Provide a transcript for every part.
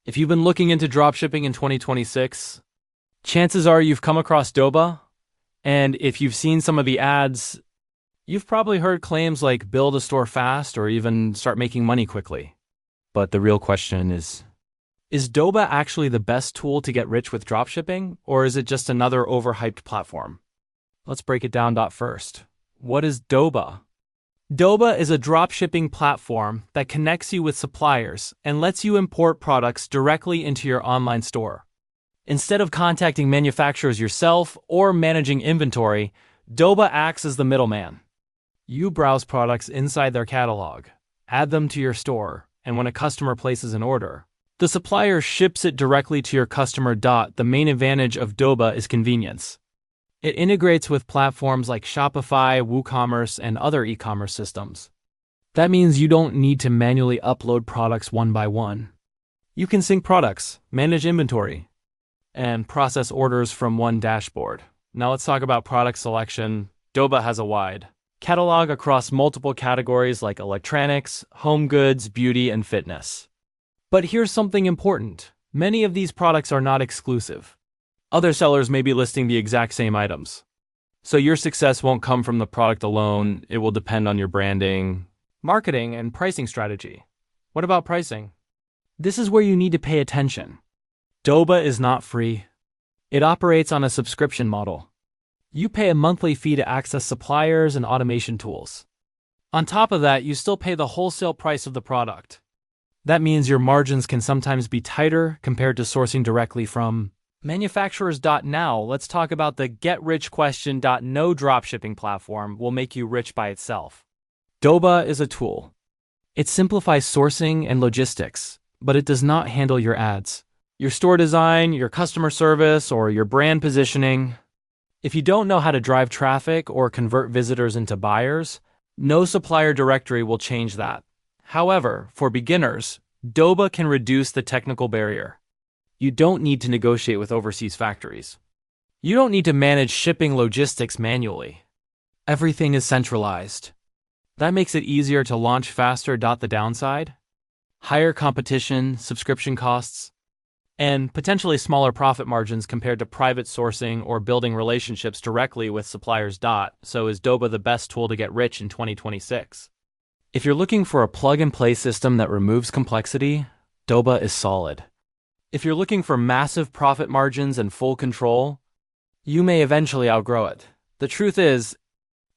If you've been looking into dropshipping in 2026, chances are you've come across Doba, and if you've seen some of the ads, you've probably heard claims like build a store fast or even start making money quickly. But the real question is Doba actually the best tool to get rich with dropshipping, or is it just another overhyped platform? Let's break it down. First, what is Doba? Doba is a dropshipping platform that connects you with suppliers and lets you import products directly into your online store. Instead of contacting manufacturers yourself or managing inventory, Doba acts as the middleman. You browse products inside their catalog, add them to your store, and when a customer places an order, the supplier ships it directly to your customer. The main advantage of Doba is convenience. It integrates with platforms like Shopify, WooCommerce, and other e-commerce systems. That means you don't need to manually upload products one by one. You can sync products, manage inventory, and process orders from one dashboard. Now let's talk about product selection. Doba has a wide catalog across multiple categories like electronics, home goods, beauty, and fitness. But here's something important. Many of these products are not exclusive. Other sellers may be listing the exact same items. So your success won't come from the product alone. It will depend on your branding, marketing, and pricing strategy. What about pricing? This is where you need to pay attention. Doba is not free. It operates on a subscription model. You pay a monthly fee to access suppliers and automation tools. On top of that, you still pay the wholesale price of the product. That means your margins can sometimes be tighter compared to sourcing directly from manufacturers. Now, let's talk about the get-rich question. No dropshipping platform will make you rich by itself. Doba is a tool. It simplifies sourcing and logistics, but it does not handle your ads, your store design, your customer service, or your brand positioning. If you don't know how to drive traffic or convert visitors into buyers, no supplier directory will change that. However, for beginners, Doba can reduce the technical barrier. You don't need to negotiate with overseas factories. You don't need to manage shipping logistics manually. Everything is centralized. That makes it easier to launch faster. The downside? Higher competition, subscription costs, and potentially smaller profit margins compared to private sourcing or building relationships directly with suppliers. So is Doba the best tool to get rich in 2026? If you're looking for a plug-and-play system that removes complexity, Doba is solid. If you're looking for massive profit margins and full control, you may eventually outgrow it. The truth is,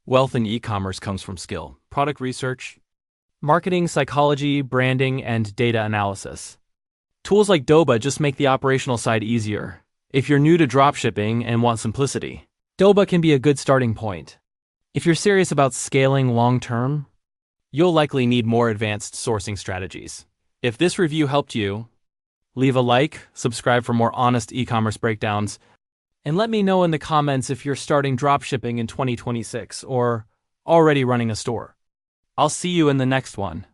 wealth in e-commerce comes from skill, product research, marketing, psychology, branding, and data analysis. Tools like Doba just make the operational side easier. If you're new to dropshipping and want simplicity, Doba can be a good starting point. If you're serious about scaling long-term, you'll likely need more advanced sourcing strategies. If this review helped you, leave a like, subscribe for more honest e-commerce breakdowns, and let me know in the comments if you're starting dropshipping in 2026 or already running a store. I'll see you in the next one.